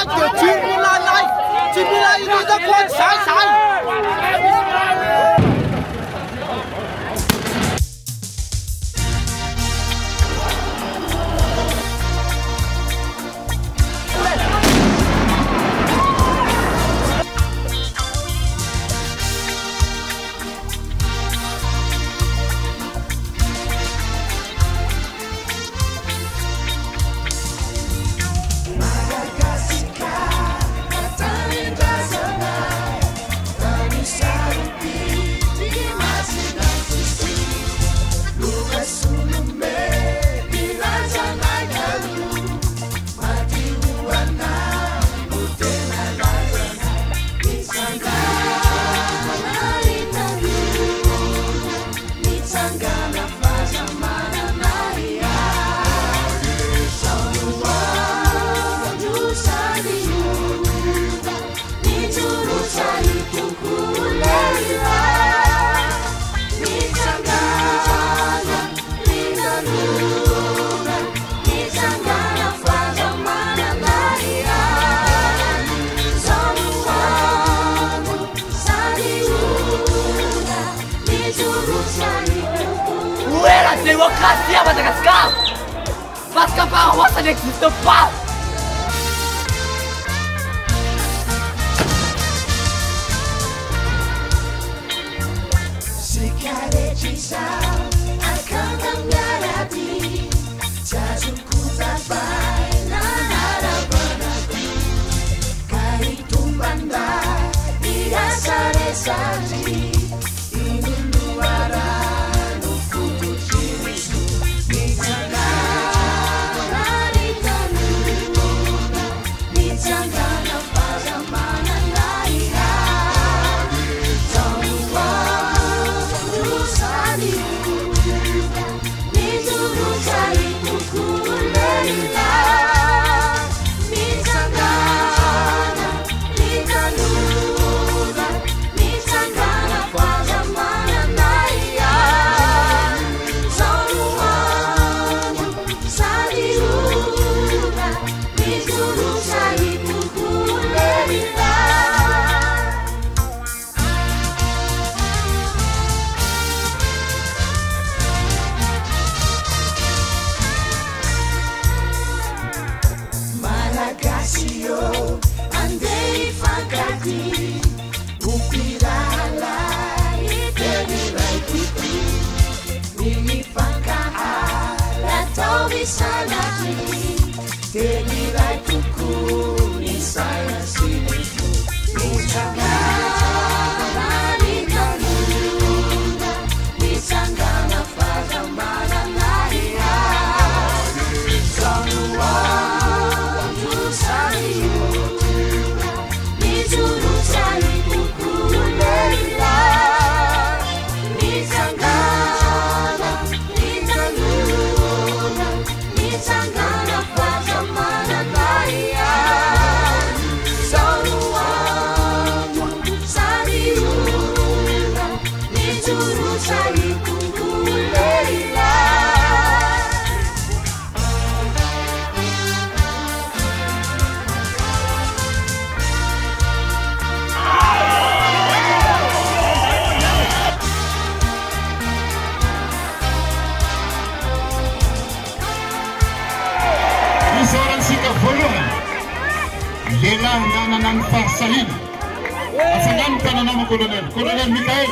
kiểu chín Milan này, chín Milan nó ra quân sáng sáng. Democracia Madagascar! Parce qu'apparemment ça n'existe pas! Andei fangadi, upirala, ipemirai pipi, mimi fangahala, tobi salati, temirai kuku, nisaya sinifu, nisangana, nikanuna, nisangana fagamana naiha, sanua, seorang sikap volume lelang na ng Farsalin at sa nama Kolonel Mikael